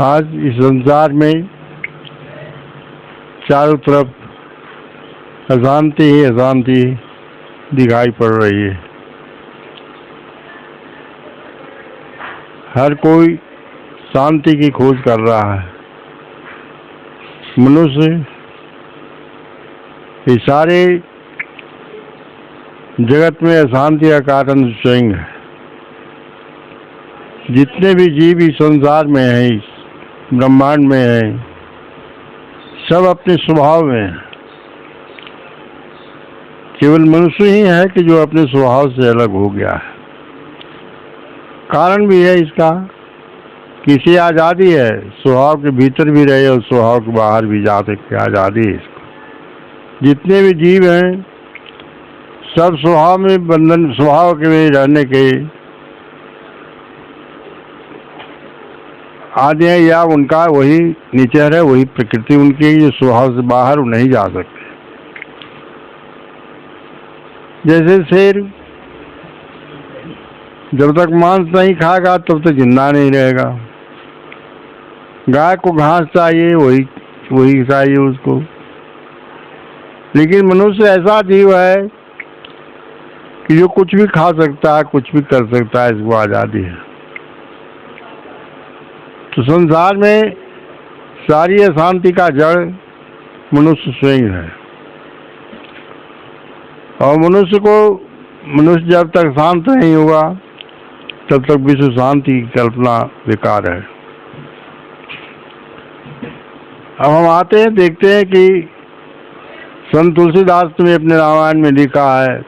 आज इस संसार में चारों तरफ अशांति ही अशांति दिखाई पड़ रही है। हर कोई शांति की खोज कर रहा है। मनुष्य इस सारे जगत में अशांति का कारण स्वयं है। जितने भी जीव इस संसार में हैं, इस ब्रह्मांड में हैं, सब अपने स्वभाव में हैं। केवल मनुष्य ही है कि जो अपने स्वभाव से अलग हो गया है। कारण भी है इसका, किसी आज़ादी है, स्वभाव के भीतर भी रहे और स्वभाव के बाहर भी जा सकते, आज़ादी है इसको। जितने भी जीव हैं सब स्वभाव में बंधन, स्वभाव के में रहने के आदि है, या उनका वही नेचर है, वही प्रकृति उनकी, जो स्वभाव से बाहर नहीं जा सकते। जैसे शेर जब तक मांस नहीं खाएगा तब तक जिंदा नहीं रहेगा। गाय को घास चाहिए, वही चाहिए उसको। लेकिन मनुष्य ऐसा जीव है कि जो कुछ भी खा सकता है, कुछ भी कर सकता है, इसको आज़ादी है। तो संसार में सारी अशांति का जड़ मनुष्य स्वयं है। और मनुष्य जब तक शांत नहीं होगा तब तक विश्व शांति की कल्पना बेकार है। अब हम आते हैं, देखते हैं कि संत तुलसीदास ने अपने रामायण में लिखा है,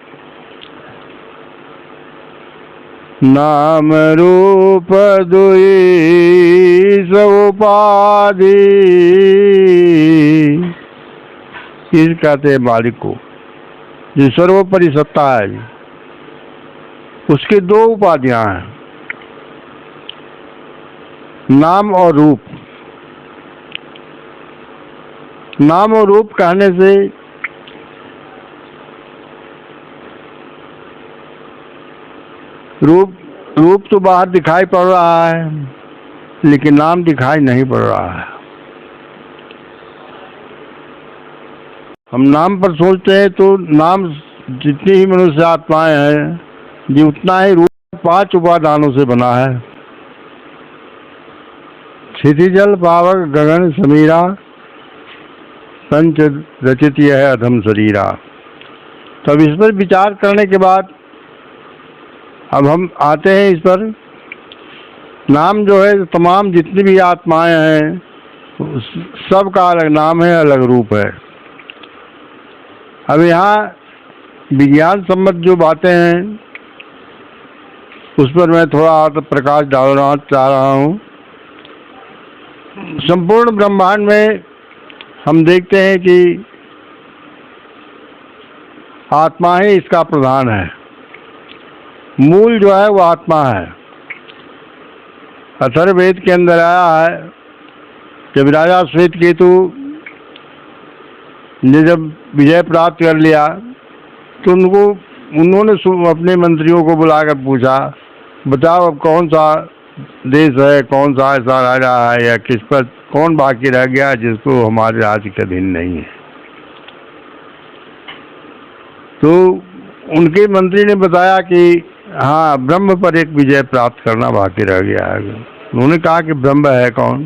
नाम रूप दुई सब उपाधि। इस कहते हैं मालिक को, जो सर्वोपरि सत्ता है, उसके दो उपाधियां हैं, नाम और रूप। नाम और रूप कहने से रूप तो बाहर दिखाई पड़ रहा है, लेकिन नाम दिखाई नहीं पड़ रहा है। हम नाम पर सोचते हैं तो नाम, जितनी ही मनुष्य आत्माएं हैं, जी उतना ही रूप 5 उपादानों से बना है। क्षितिजल पावक गगन समीरा, पंच रचित यह अधम शरीरा। तब इस पर विचार करने के बाद अब हम आते हैं इस पर। नाम जो है, तमाम जितनी भी आत्माएं हैं सबका अलग नाम है, अलग रूप है। अब यहाँ विज्ञान सम्मत जो बातें हैं उस पर मैं थोड़ा प्रकाश डालना चाह रहा हूँ। संपूर्ण ब्रह्मांड में हम देखते हैं कि आत्मा ही इसका प्रधान है। मूल जो है वो आत्मा है। अथर्ववेद के अंदर आया है, जब राजा श्वेतकेतु ने जब विजय प्राप्त कर लिया तो उन्होंने अपने मंत्रियों को बुलाकर पूछा, बताओ अब कौन सा देश है, कौन सा ऐसा राजा है, या किस पर कौन बाकी रह गया जिसको हमारे राज्य के अधीन नहीं है। तो उनके मंत्री ने बताया कि हाँ, ब्रह्म पर एक विजय प्राप्त करना बाकी रह गया है। उन्होंने कहा कि ब्रह्म है कौन,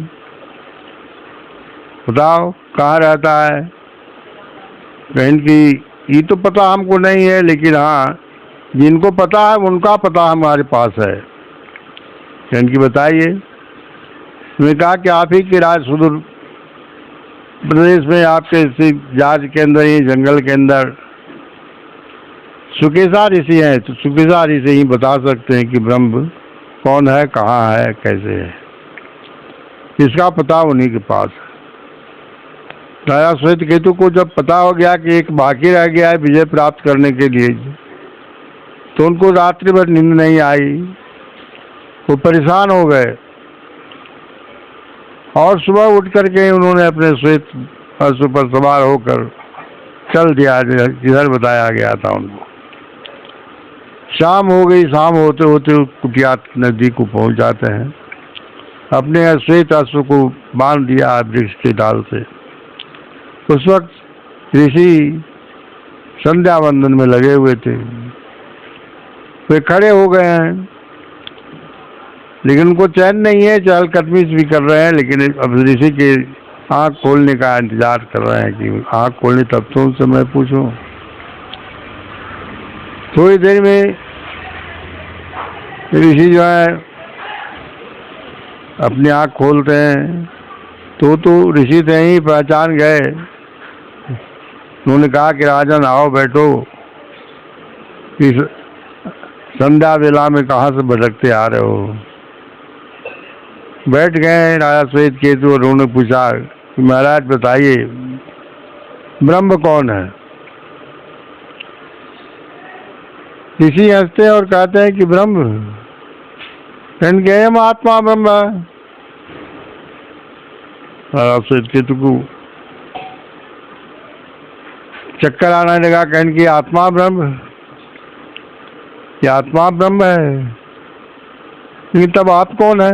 बताओ कहाँ रहता है। कहीं कि ये तो पता हमको नहीं है, लेकिन हाँ जिनको पता है उनका पता हमारे पास है। इनकी बताइए। उन्होंने कहा कि आप ही के राज सुदूर प्रदेश में, आपके इसी जाज के अंदर, ये जंगल के अंदर सुकेशा ऋषि हैं, तो सुकेशा ऋषि ही बता सकते हैं कि ब्रह्म कौन है, कहाँ है, कैसे है। इसका पता उन्हीं के पास है। राजा श्वेत केतु को जब पता हो गया कि एक बाकी रह गया है विजय प्राप्त करने के लिए, तो उनको रात्रि भर नींद नहीं आई, वो परेशान हो गए और सुबह उठ करके उन्होंने अपने श्वेत अश्व पर सवार होकर चल दिया जिधर बताया गया था उनको। शाम हो गई, शाम होते होते कुटिया नजदीक को पहुंच जाते हैं। अपने श्वेत अश्व को बांध दिया वृक्ष के डाल से। उस वक्त ऋषि संध्या वंदन में लगे हुए थे। वे खड़े हो गए हैं, लेकिन उनको चैन नहीं है, चहलकदमी भी कर रहे हैं, लेकिन अब ऋषि के आँख खोलने का इंतजार कर रहे हैं कि आँख खोलने तब तो उनसे मैं पूछूं। थोड़ी देर में ऋषि जो है अपनी आँख खोलते हैं, तो ऋषि थे ही, पहचान गए। उन्होंने कहा कि राजन आओ बैठो, इस संध्या वेला में कहाँ से भटकते आ रहे हो। बैठ गए राजा श्वेत केतु और उन्होंने पूछा कि महाराज बताइए ब्रह्म कौन है। ऋषि हंसते और कहते हैं कि ब्रह्म हम आत्मा ब्रह्म। राजा श्वेत केतु को चक्कर आने लगा, कहने की आत्मा ब्रह्म, ये आत्मा ब्रह्म है, लेकिन तब आप कौन है।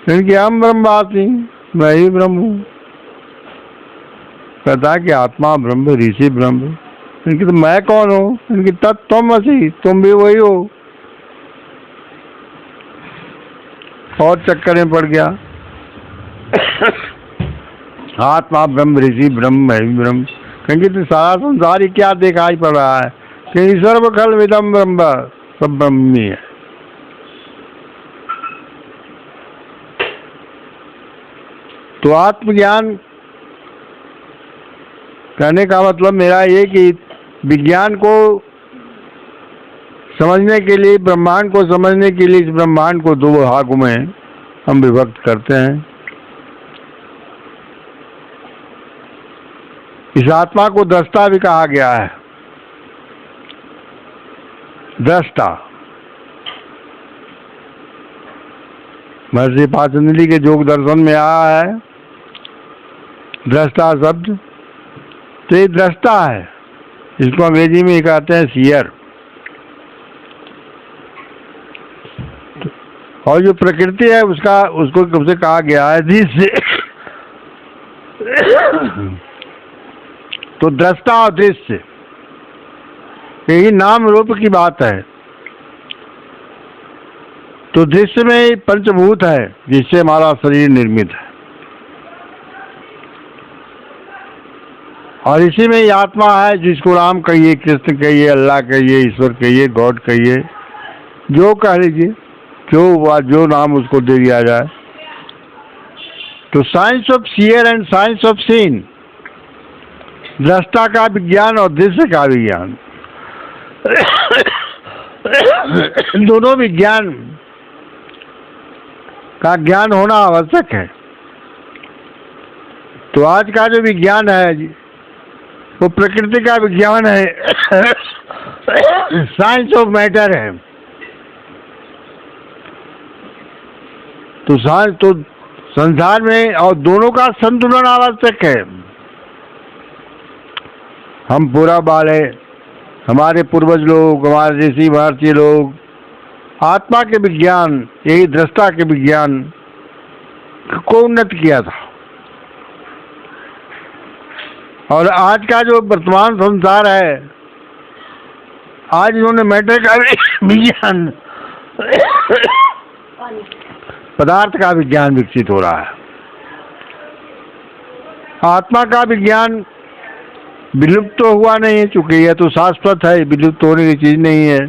इनकी हम ब्रह्मवासी, मैं ही ब्रह्म हूँ। कहता कि आत्मा ब्रह्म, ऋषि ब्रह्म, इनकी तो मैं कौन हूँ। इनकी तत्त्वमसि, तुम भी वही हो। और चक्कर में पड़ गया। आत्मा ब्रह्म, ऋषि ब्रह्म, मैं भी ब्रह्म, क्योंकि तो सारा संसार ही क्या दिखाई पड़ रहा है कि सर्व खल विदम ब्रह्म, सब ब्रह्म ही है। तो आत्मज्ञान कहने का मतलब मेरा ये कि विज्ञान को समझने के लिए, ब्रह्मांड को समझने के लिए, इस ब्रह्मांड को दो भागों में हम विभक्त करते हैं। इस आत्मा को दृष्टा भी कहा गया है। दृष्टा महर्षि पातंजलि के योग दर्शन में आया है दृष्टा शब्द। तो ये दृष्टा है, इसको अंग्रेजी में कहते हैं सीयर। और जो प्रकृति है उसको कब से कहा गया है दृश्य। तो दृष्टा और दृश्य यही नाम रूप की बात है। तो दृश्य में पंचभूत है जिससे हमारा शरीर निर्मित है, और इसी में ही आत्मा है जिसको राम कहिए, कृष्ण कहिए, अल्लाह कहिए, ईश्वर कहिए, गॉड कहिए, जो कह लीजिए, जो नाम उसको दे दिया जाए। तो science of seer and science of seen, दृष्टा का विज्ञान और दृश्य का विज्ञान, दोनों विज्ञान का ज्ञान होना आवश्यक है। तो आज का जो विज्ञान है वो प्रकृति का विज्ञान है, साइंस ऑफ मैटर है। तो संसार में और दोनों का संतुलन आवश्यक है। हम पूरा वाले, हमारे पूर्वज लोग, हमारे ऋषि भारतीय लोग आत्मा के विज्ञान, यही दृष्टा के विज्ञान को उन्नत किया था। और आज का जो वर्तमान संसार है, आज इन्होंने मैटर का विज्ञान, पदार्थ का विज्ञान विकसित हो रहा है। आत्मा का विज्ञान विलुप्त तो हुआ नहीं है, चूंकि यह तो शाश्वत है, विलुप्त होने की चीज नहीं है।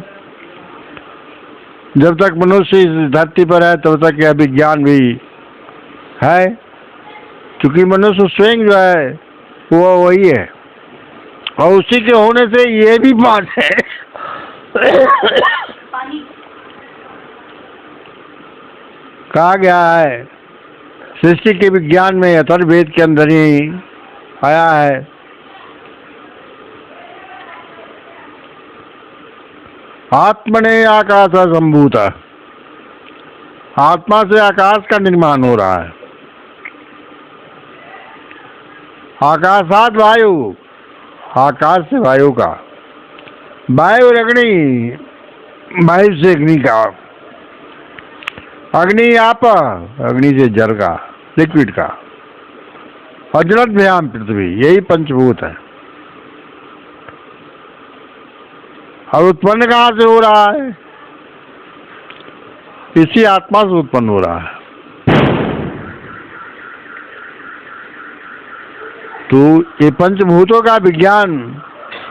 जब तक मनुष्य इस धरती पर है तब तक यह विज्ञान भी है, क्योंकि मनुष्य स्वयं जो है वो वही है, और उसी के होने से ये भी बात है कहा गया है सृष्टि के विज्ञान में अथर्ववेद के अंदर ही आया है, आत्मने आकाश संभूत, आत्मा से आकाश का निर्माण हो रहा है। आकाशात वायु, आकाश से वायु का, वायु अग्नि, वायु से अग्नि का, अग्नि आप, अग्नि से जल का, लिक्विड का, और जलद्भ्याम पृथ्वी, यही पंचभूत है। और उत्पन्न कहाँ से हो रहा है? इसी आत्मा से उत्पन्न हो रहा है। तो ये पंचभूतों का विज्ञान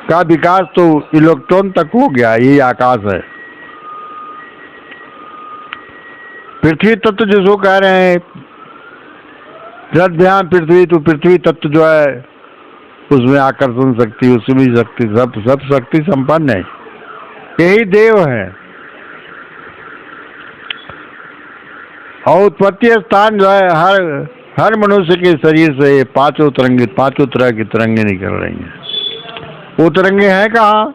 का विकास तो इलेक्ट्रॉन तक हो गया, यही आकाश है। पृथ्वी तत्व जिसको कह रहे हैं जलद्भ्याम पृथ्वी, तो पृथ्वी तत्व जो है उसमें आकर्षण शक्ति, उसमें शक्ति, सब शक्ति संपन्न है, यही देव है। और उत्पत्ति स्थान जो है हर मनुष्य के शरीर से पांचों तरह की तरंगे निकल रही हैं। वो तरंगे हैं कहाँ?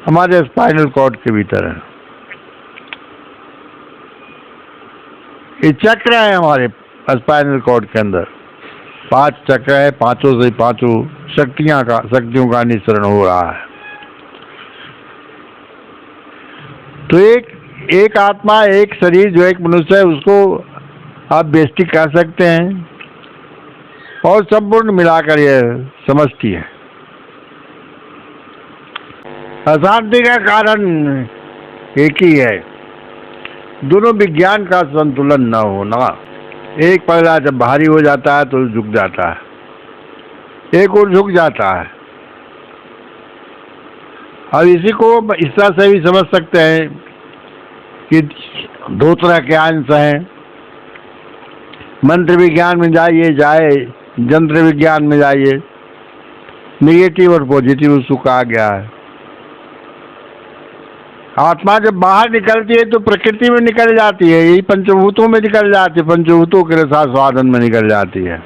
हमारे स्पाइनल कॉर्ड के भीतर है। ये चक्र है हमारे स्पाइनल कॉर्ड के अंदर, 5 चक्र है, पांचों से पांचों शक्तियों का निःसरण हो रहा है। तो एक आत्मा, एक शरीर जो एक मनुष्य है, उसको आप बेइज्जती कह सकते हैं, और संपूर्ण मिलाकर यह समझती है। अशांति का कारण एक ही है, दोनों विज्ञान का संतुलन न होना। एक पहला जब भारी हो जाता है तो झुक जाता है, एक और झुक जाता है। और इसी को इस तरह से भी समझ सकते हैं कि 2 तरह के अंश हैं। मंत्र विज्ञान में जाए यंत्र विज्ञान में जाइए, नेगेटिव और पॉजिटिव उसको कहा गया है। आत्मा जब बाहर निकलती है तो प्रकृति में निकल जाती है, यही पंचभूतों में निकल जाती है, पंचभूतों के रसास्वादन स्वादन में निकल जाती है,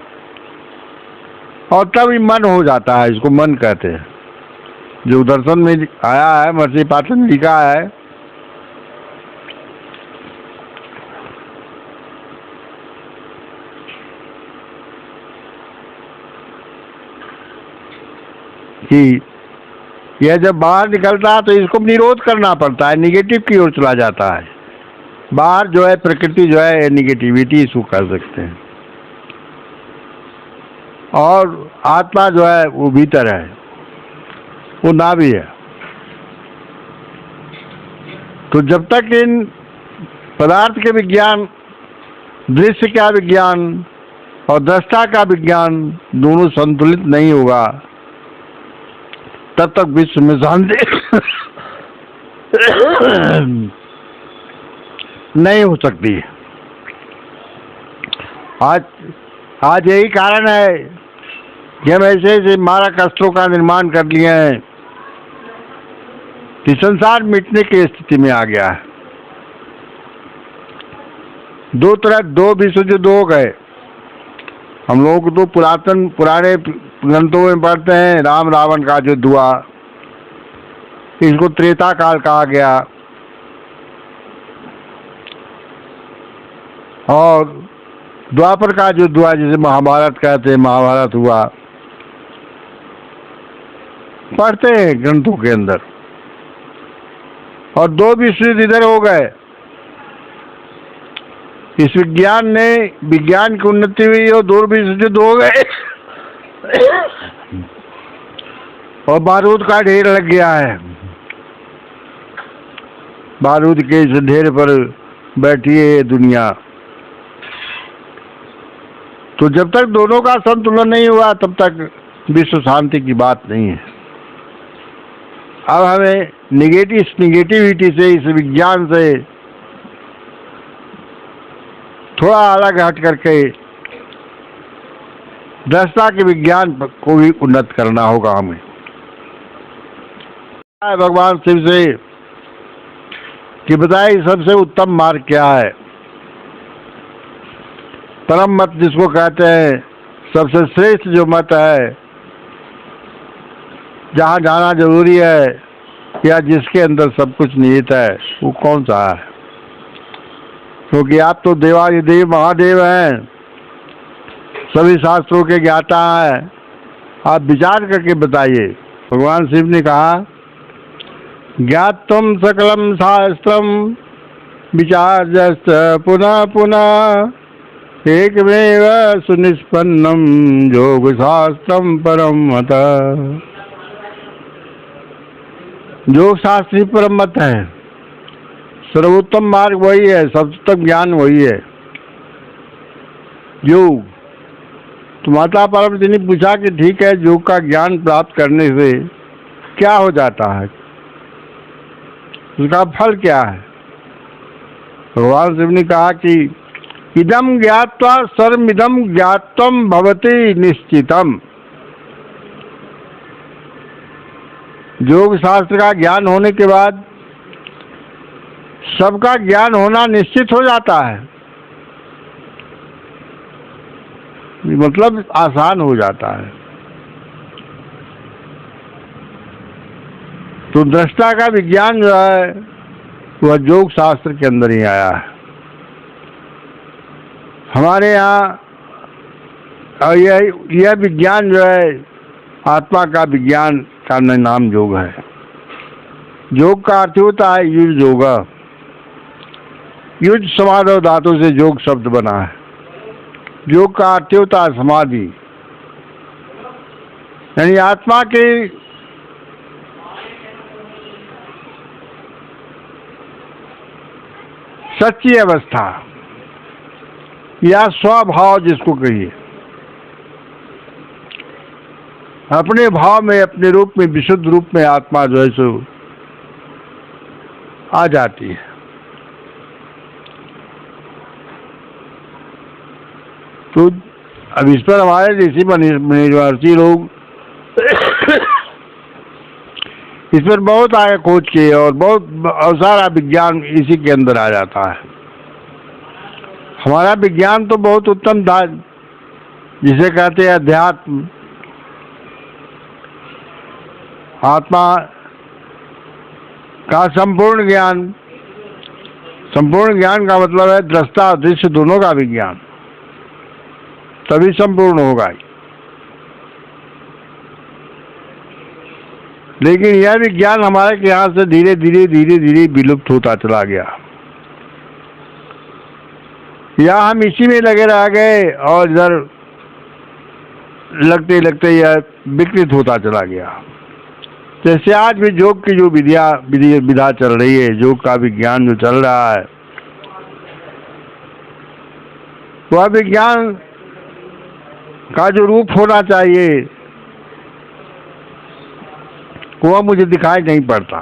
और तब ही मन हो जाता है। इसको मन कहते हैं, जो दर्शन में आया है, महर्षि पातंजलि लिखा है कि यह जब बाहर निकलता है तो इसको निरोध करना पड़ता है, निगेटिव की ओर चला जाता है। बाहर जो है प्रकृति जो है निगेटिविटी इसको कर सकते हैं, और आत्मा जो है वो भीतर है, वो नाभि है। तो जब तक इन पदार्थ के विज्ञान, दृश्य का विज्ञान और दृष्टा का विज्ञान दोनों संतुलित नहीं होगा, तब तक विश्व में शांति नहीं हो सकती। आज यही कारण है कि हम ऐसे मारक अस्त्रों का निर्माण कर लिए हैं कि संसार मिटने की स्थिति में आ गया है। 2 विश्व युद्ध हो गए। हम लोगों को तो पुराने ग्रंथों में पढ़ते हैं, राम रावण का युद्ध हुआ, इसको त्रेता काल कहा गया, और द्वापर का युद्ध हुआ जिसे महाभारत कहते हैं, महाभारत हुआ, पढ़ते हैं ग्रंथों के अंदर। और 2 विश्व युद्ध इधर हो गए। इस विज्ञान की उन्नति हुई और 2 विश्व युद्ध हो गए, और बारूद का ढेर लग गया है। बारूद के इस ढेर पर बैठी है दुनिया। तो जब तक दोनों का संतुलन नहीं हुआ तब तक विश्व शांति की बात नहीं है। अब हमें निगेटिविटी से, इस विज्ञान से थोड़ा अलग हट करके दृष्टा के विज्ञान को भी उन्नत करना होगा हमें। भगवान शिव से कि बताए सबसे उत्तम मार्ग क्या है, परम मत जिसको कहते हैं, सबसे श्रेष्ठ जो मत है, जहाँ जाना जरूरी है या जिसके अंदर सब कुछ निहित है, वो कौन सा है? क्योंकि आप तो देवाधिदेव महादेव हैं, सभी शास्त्रों के ज्ञाता हैं, आप विचार करके बताइए। भगवान शिव ने कहा ज्ञातुम सकलम शास्त्रम विचार्यश्च पुनः पुनः एकमेव सुनिष्पन्नम योग शास्त्रम परम मत। योग शास्त्री परम मत है, सर्वोत्तम मार्ग वही है, सर्वोत्तम ज्ञान वही है योग। तो माता पार्वती ने पूछा कि ठीक है, योग का ज्ञान प्राप्त करने से क्या हो जाता है, उसका फल क्या है? भगवान शिव ने कहा कि इदम ज्ञात्वा सर्वमिदं ज्ञातम भवति निश्चितम। योग शास्त्र का ज्ञान होने के बाद सबका ज्ञान होना निश्चित हो जाता है, मतलब आसान हो जाता है। तो दृष्टा का विज्ञान जो है वह योग शास्त्र के अंदर ही आया है। हमारे यहाँ यह विज्ञान जो है, आत्मा का विज्ञान का नाम योग है। योग का अर्थ होता है युज योगा। युज समाधि धातु से योग शब्द बना है। योग का अर्थ होता है समाधि, यानी आत्मा की सच्ची अवस्था या स्वभाव जिसको कहिए, अपने भाव में, अपने रूप में, विशुद्ध रूप में आत्मा जो है सो आ जाती है। तो अब इस पर हमारे ऋषि महर्षि लोग इस पर बहुत आगे खोज किए और बहुत सारा विज्ञान इसी के अंदर आ जाता है। हमारा विज्ञान तो बहुत उत्तम था, जिसे कहते हैं अध्यात्म। आत्मा का संपूर्ण ज्ञान। संपूर्ण ज्ञान का मतलब है दृष्टा दृश्य दोनों का विज्ञान, तभी संपूर्ण होगा। लेकिन यह विज्ञान हमारे यहाँ से धीरे धीरे विलुप्त होता चला गया, या हम इसी में लगे रह गए और इधर लगते लगते यह विकृत होता चला गया। जैसे आज भी योग की जो विधा चल रही है, योग का विज्ञान जो चल रहा है, वह विज्ञान का जो रूप होना चाहिए वह मुझे दिखाई नहीं पड़ता।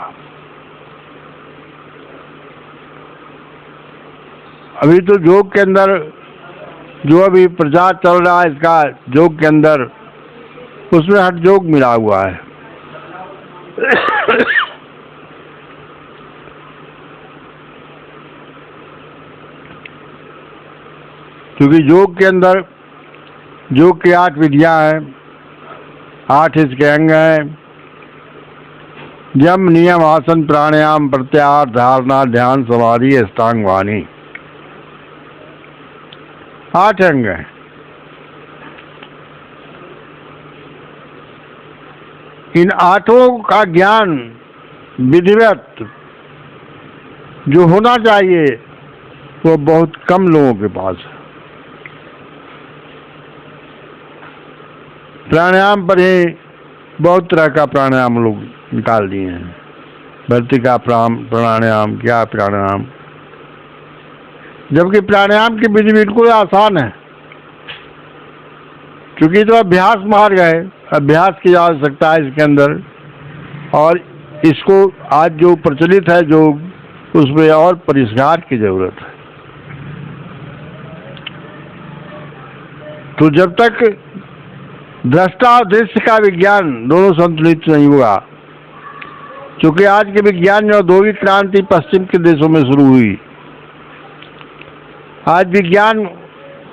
अभी तो योग के अंदर जो अभी प्रचार चल रहा है इसका, योग के अंदर, उसमें हठ योग मिला हुआ है। क्योंकि योग के अंदर योग की 8 विधियां हैं, 8 इसके अंग हैं। यम, नियम, आसन, प्राणायाम, प्रत्याहार, धारणा, ध्यान, समाधि, अष्टांग वाणी, 8 अंग हैं। इन 8 का ज्ञान विधिवत जो होना चाहिए वो बहुत कम लोगों के पास है। प्राणायाम पर ही बहुत तरह का प्राणायाम लोग निकाल दिए हैं। भर्तिका प्राणायाम, क्या प्राणायाम, जबकि प्राणायाम की विधि बिल्कुल आसान है, क्योंकि तो अभ्यास मार्ग है, अभ्यास की आवश्यकता है इसके अंदर। और इसको आज जो प्रचलित है जो उसमें और परिष्कार की जरूरत है। तो जब तक दृष्टा और दृश्य का विज्ञान दोनों संतुलित नहीं हुआ, क्योंकि आज के विज्ञान में औद्योगिक क्रांति पश्चिम के देशों में शुरू हुई। आज विज्ञान,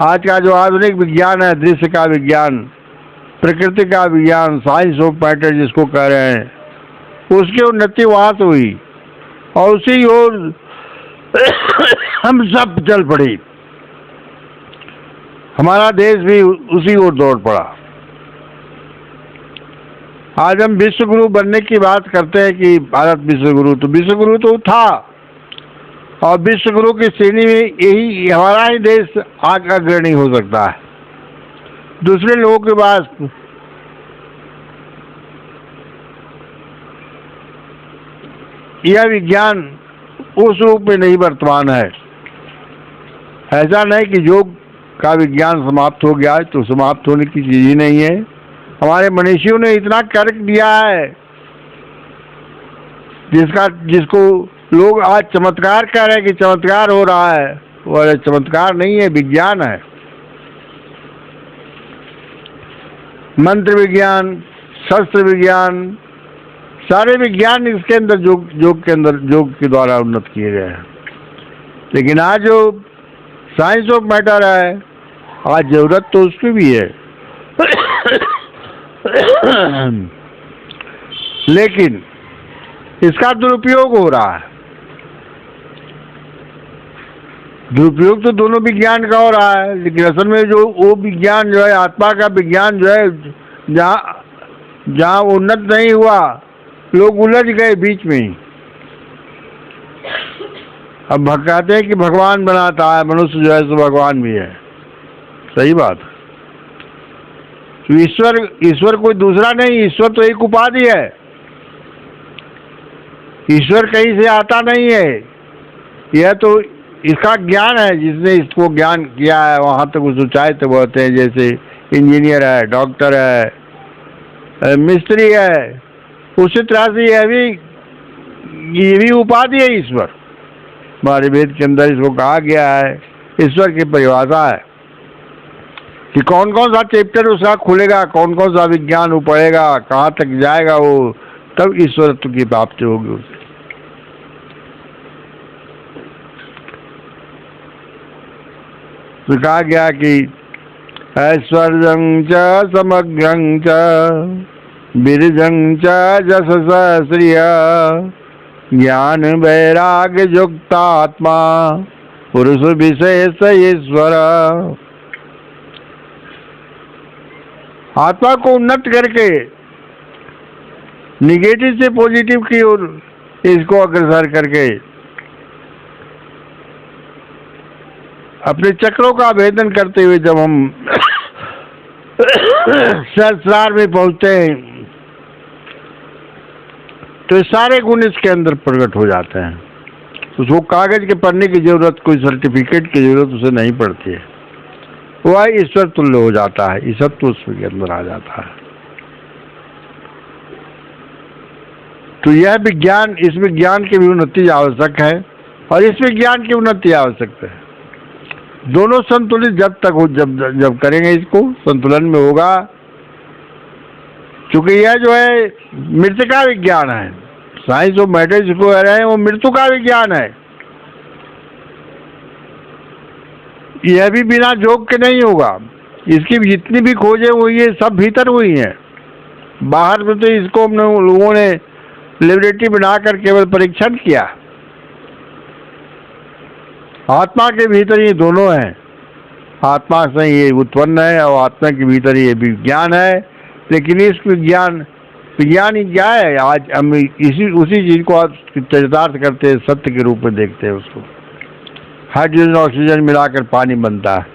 आज का जो आधुनिक विज्ञान है, दृश्य का विज्ञान, प्रकृति का विज्ञान, साइंस ऑफ मैटर जिसको कह रहे हैं, उसकी उन्नति वहां से हुई और उसी ओर हम सब चल पड़ी। हमारा देश भी उसी ओर दौड़ पड़ा। आज हम विश्व गुरु बनने की बात करते हैं कि भारत विश्व गुरु, तो विश्व गुरु तो था और विश्व गुरु की श्रेणी में यही हमारा ही देश आगे अग्रणी हो सकता है। दूसरे लोगों के पास यह विज्ञान उस रूप में नहीं वर्तमान है। ऐसा नहीं कि योग का विज्ञान समाप्त हो गया है, तो समाप्त होने की चीज ही नहीं है। हमारे मनीषियों ने इतना तर्क दिया है जिसको लोग आज चमत्कार कह रहे हैं कि चमत्कार हो रहा है, वो चमत्कार नहीं है, विज्ञान है। मंत्र विज्ञान, शस्त्र विज्ञान, सारे विज्ञान इसके अंदर योग के द्वारा उन्नत किए गए हैं। लेकिन आज जो साइंस ऑफ मैटर है, आज जरूरत तो उसकी भी है लेकिन इसका दुरुपयोग हो रहा है। दुरुपयोग तो दोनों विज्ञान का हो रहा है, लेकिन असल में जो वो विज्ञान जो है, आत्मा का विज्ञान जो है, जहाँ उन्नत नहीं हुआ, लोग उलझ गए बीच में ही। अब कहते हैं कि भगवान बनाता है, मनुष्य जो है सो भगवान भी है। सही बात। तो ईश्वर कोई दूसरा नहीं, ईश्वर तो एक उपाधि है। ईश्वर कहीं से आता नहीं है, यह तो इसका ज्ञान है। जिसने इसको ज्ञान किया है वहां तक उस ऊंचाई तक होते हैं। जैसे इंजीनियर है, डॉक्टर है, मिस्त्री है, उसी तरह से ये भी उपाधि है ईश्वर। हमारे वेद के अंदर इसको कहा गया है, ईश्वर की परिभाषा है कि कौन कौन सा चैप्टर उसका खुलेगा, कौन कौन सा विज्ञान वो पढ़ेगा, कहाँ तक जाएगा वो, तब ईश्वरत्व की प्राप्ति होगी उसे। तो कहा गया कि ऐश्वर्यं च समग्रं च बिरजं च यशसा श्रिया ज्ञान वैराग्य युक्तात्मा पुरुष विशेष ईश्वर। आत्मा को उन्नत करके निगेटिव से पॉजिटिव की ओर इसको अग्रसर करके अपने चक्रों का भेदन करते हुए जब हम सहस्रार में पहुंचते हैं, तो सारे गुण इसके अंदर प्रकट हो जाते हैं। उसको कागज के पढ़ने की जरूरत, कोई सर्टिफिकेट की जरूरत उसे नहीं पड़ती है। वह ईश्वर तुल्य हो जाता है, ईश्वर तो उसके अंदर आ जाता है। तो यह विज्ञान, इस विज्ञान की भी उन्नति आवश्यक है और इस विज्ञान की उन्नति आवश्यक है। दोनों संतुलित जब तक हो, जब करेंगे इसको संतुलन में होगा। क्योंकि यह जो है मृत्यु का विज्ञान है, साइंस ऑफ मैटर जिसको कह रहे हैं वो मृत्यु का विज्ञान है। यह भी बिना योग के नहीं होगा। इसकी जितनी भी खोजें हुई है सब भीतर हुई हैं। बाहर में तो इसको हम लोगों ने लेबोरेटरी बनाकर केवल परीक्षण किया। आत्मा के भीतर ये दोनों हैं। आत्मा से ये उत्पन्न है और आत्मा के भीतर ये विज्ञान है। लेकिन इस विज्ञान ही क्या है, आज हम उसी चीज को चरितार्थ करते हैं, सत्य के रूप में देखते हैं उसको। हाइड्रोजन ऑक्सीजन मिलाकर पानी बनता है।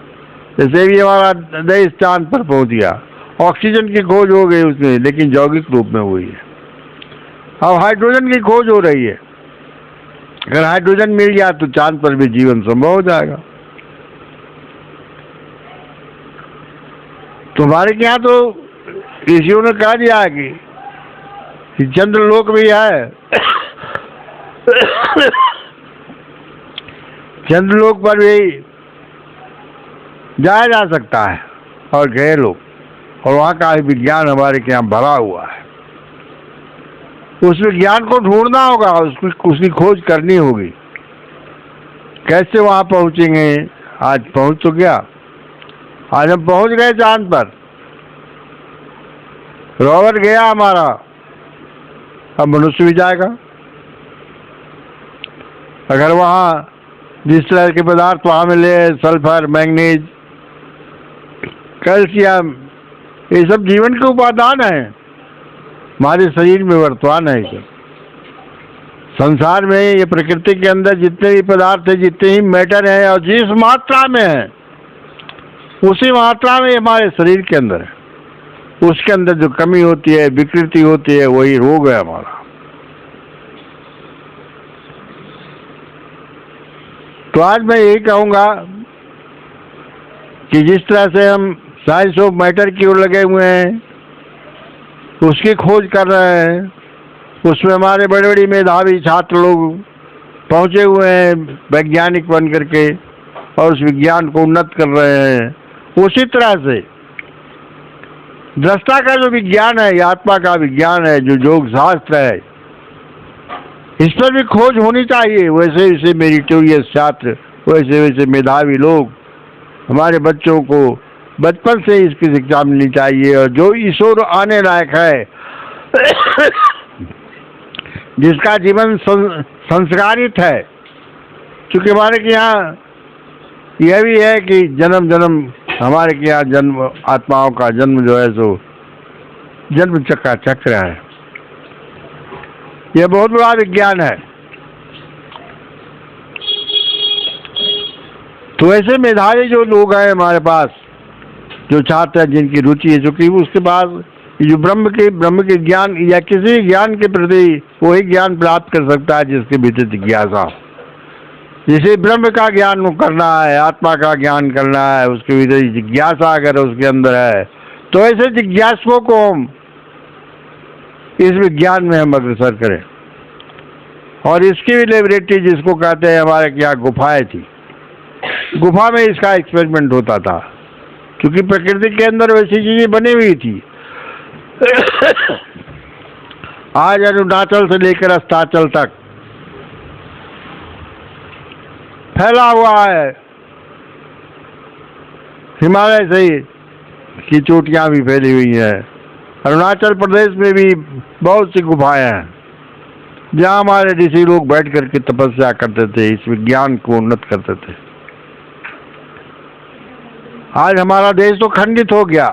जैसे भी हमारा देश चांद पर पहुंच गया, ऑक्सीजन की खोज हो गई उसमें, लेकिन यौगिक रूप में हुई है। अब हाइड्रोजन की खोज हो रही है। अगर हाइड्रोजन मिल गया तो चांद पर भी जीवन संभव हो जाएगा। तो हमारे यहाँ तो ऋषियों ने कहा दिया है कि कि चंद्रलोक भी है। चंद्रलोक पर भी जाया जा सकता है और गए लोग, और वहाँ का विज्ञान हमारे के यहाँ भरा हुआ है। उस विज्ञान को ढूंढना होगा, उसकी खोज करनी होगी। कैसे वहाँ पहुँचेंगे? आज पहुँच तो गया, आज हम पहुँच गए चांद पर, रोवर गया हमारा, अब मनुष्य भी जाएगा। अगर वहाँ जिस तरह के पदार्थ वहाँ मिले, सल्फर, मैंगनीज, कैल्शियम, ये सब जीवन के उपादान है, हमारे शरीर में वर्तमान है। ये संसार में, ये प्रकृति के अंदर जितने भी पदार्थ है, जितने ही मैटर है, और जिस मात्रा में है उसी मात्रा में हमारे शरीर के अंदर है। उसके अंदर जो कमी होती है, विकृति होती है, वही रोग है हमारा। तो आज मैं यही कहूँगा कि जिस तरह से हम साइंस ऑफ मैटर की ओर लगे हुए हैं, उसकी खोज कर रहे हैं, उसमें हमारे बड़े बड़े मेधावी छात्र लोग पहुँचे हुए हैं वैज्ञानिक बन करके, और उस विज्ञान को उन्नत कर रहे हैं। उसी तरह से दृष्टा का जो विज्ञान है, आत्मा का विज्ञान है, जो योग शास्त्र है, इस पर भी खोज होनी चाहिए। वैसे वैसे मेरिटोरियस छात्र, वैसे वैसे मेधावी लोग, हमारे बच्चों को बचपन से इसकी शिक्षा मिलनी चाहिए। और जो ईश्वर आने लायक है, जिसका जीवन संस्कारित है, क्योंकि हमारे के यहाँ यह भी है कि जन्म जन्म, हमारे के यहाँ जन्म, आत्माओं का जन्म जो है सो जन्म चक्का चक्र है। यह बहुत बड़ा विज्ञान है। तो ऐसे मेधावी जो लोग हैं हमारे पास, जो छात्र हैं, जिनकी रुचि है, चूंकि उसके बाद जो ब्रह्म के ज्ञान या किसी ज्ञान के प्रति वही ज्ञान प्राप्त कर सकता है जिसके भीतर जिज्ञासा। जिसे ब्रह्म का ज्ञान करना है, आत्मा का ज्ञान करना है, उसके भीतर जिज्ञासा अगर उसके अंदर है, तो ऐसे जिज्ञासुओं को हम इस विज्ञान में हम अग्रसर करें। और इसकी भी लेबोरेटरी, जिसको कहते हैं, हमारे यहाँ गुफाएं थी, गुफा में इसका एक्सपेरिमेंट होता था, क्योंकि प्रकृति के अंदर वैसी चीजें बनी हुई थी। आज अरुणाचल से लेकर अस्ताचल तक फैला हुआ है, हिमालय से की चोटियां भी फैली हुई हैं। अरुणाचल प्रदेश में भी बहुत सी गुफाएं हैं, जहाँ हमारे ऋषि लोग बैठ करके तपस्या करते थे, इस विज्ञान को उन्नत करते थे। आज हमारा देश तो खंडित हो गया।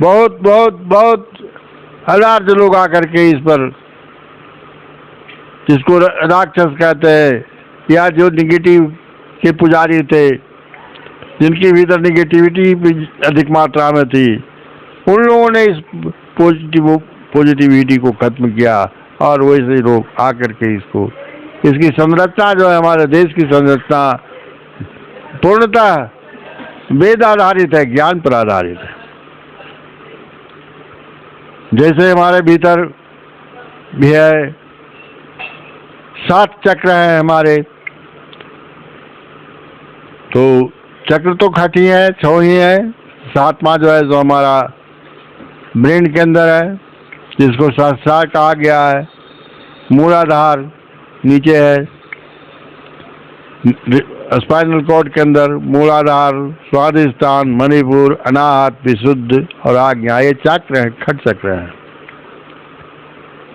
बहुत बहुत बहुत हजार जो लोग आकर के इस पर, जिसको राक्षस कहते हैं, या जो निगेटिव के पुजारी थे, जिनके भीतर निगेटिविटी अधिक मात्रा में थी, उन लोगों ने इस पॉजिटिविटी को खत्म किया। और वैसे लोग आकर के इसकी संरचना जो है, हमारे देश की संरचना पूर्णतः वेद आधारित है, ज्ञान पर आधारित है। जैसे हमारे भीतर भी है 7 चक्र हैं हमारे, तो चक्र तो खटी है, 6 ही है। 7वां जो है जो हमारा ब्रेन के अंदर है, जिसको सहस्रार कहा गया है। मूलाधार नीचे है, स्पाइनल कॉर्ड के अंदर मूलाधार, स्वादिष्ठान, मणिपुर, अनाहत, विशुद्ध और आज्ञा, ये चक्र है, खट चक्र है।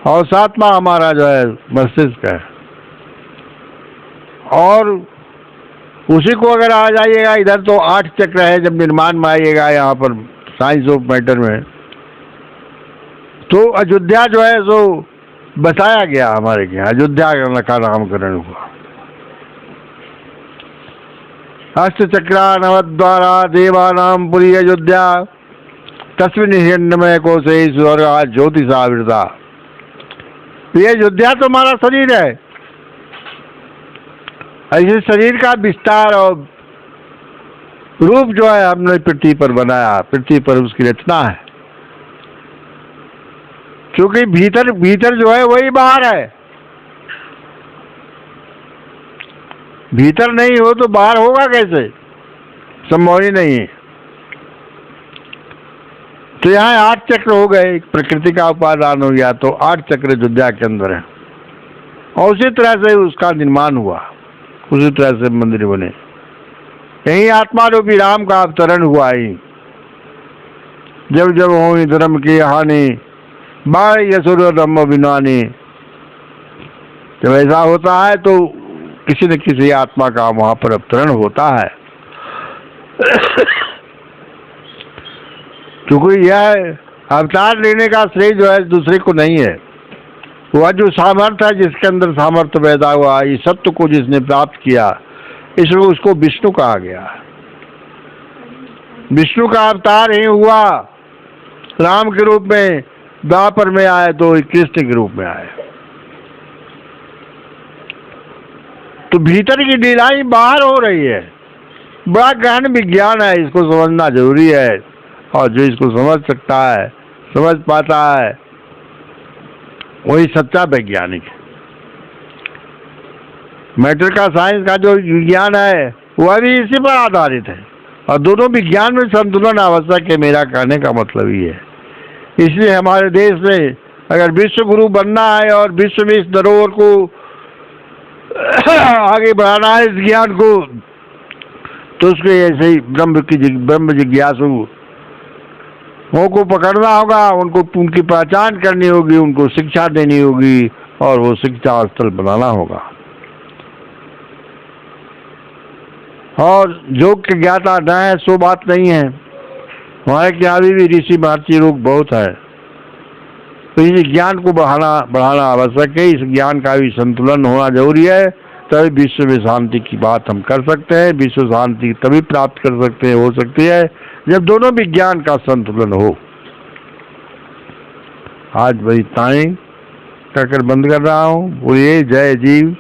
और 7वां हमारा जो है मस्तिष्क है। और उसी को अगर आ जाइएगा इधर, तो 8 चक्र है। जब निर्माण में आइएगा यहाँ पर साइंस ऑफ मैटर में, तो अयोध्या जो है सो बताया गया हमारे यहाँ, अयोध्या का नामकरण हुआ। अष्ट चक्रा नवद्वारा देवानाम पुरी अयोध्या, तस्मिन् हिरण्मय कोशे स्वर्गा ज्योतिषावृता। ये अयोध्या तो हमारा शरीर है। ऐसे शरीर का विस्तार और रूप जो है हमने पृथ्वी पर बनाया, पृथ्वी पर उसकी रचना है। क्योंकि भीतर भीतर जो है वही बाहर है। भीतर नहीं हो तो बाहर होगा कैसे, संभव ही नहीं है। तो यहाँ 8 चक्र हो गए, प्रकृति का उपादान हो गया, तो 8 चक्र अयोध्या के अंदर है। और उसी तरह से उसका निर्माण हुआ, उसी तरह से मंदिर बने। यही आत्मा रूपी राम का अवतरण हुआ ही। जब जब हो धर्म की हानि, बाढ़ यसुर धर्म विनानी। जब ऐसा होता है तो किसी न किसी आत्मा का वहां पर अवतरण होता है। क्योंकि यह अवतार लेने का श्रेय जो है दूसरे को नहीं है। वह जो सामर्थ्य है, जिसके अंदर सामर्थ्य पैदा हुआ, इस सत्य को जिसने प्राप्त किया, इसलिए उसको विष्णु कहा गया। विष्णु का अवतार ही हुआ, राम के रूप में द्वापर में आए तो कृष्ण के रूप में आए। तो भीतर की लीलाएं बाहर हो रही है। बड़ा गहन विज्ञान है, इसको समझना जरूरी है। और जो इसको समझ सकता है, समझ पाता है, वही सच्चा वैज्ञानिक है। मैटर का साइंस का जो विज्ञान है वह भी इसी पर आधारित है। और दोनों विज्ञान में संतुलन आवश्यक है, मेरा कहने का मतलब ही है। इसलिए हमारे देश में अगर विश्व गुरु बनना है और विश्व में इस धरोहर को आगे बढ़ाना है, इस ज्ञान को, तो उसको ऐसे ही ब्रह्म जिज्ञासु को पकड़ना होगा, उनको उनकी पहचान करनी होगी, उनको शिक्षा देनी होगी और वो शिक्षा स्थल बनाना होगा। और योग के ज्ञाता न है सो बात नहीं है। हमारे यहाँ भी ऋषि महर्षि लोग बहुत है। तो इस ज्ञान को बढ़ाना आवश्यक है। इस ज्ञान का भी संतुलन होना जरूरी है, तभी विश्व में शांति की बात हम कर सकते हैं। विश्व शांति तभी प्राप्त कर सकते हैं, हो सकती है, जब दोनों विज्ञान का संतुलन हो। आज वही ताई कहकर बंद कर रहा हूँ। बोलिए जय जीव।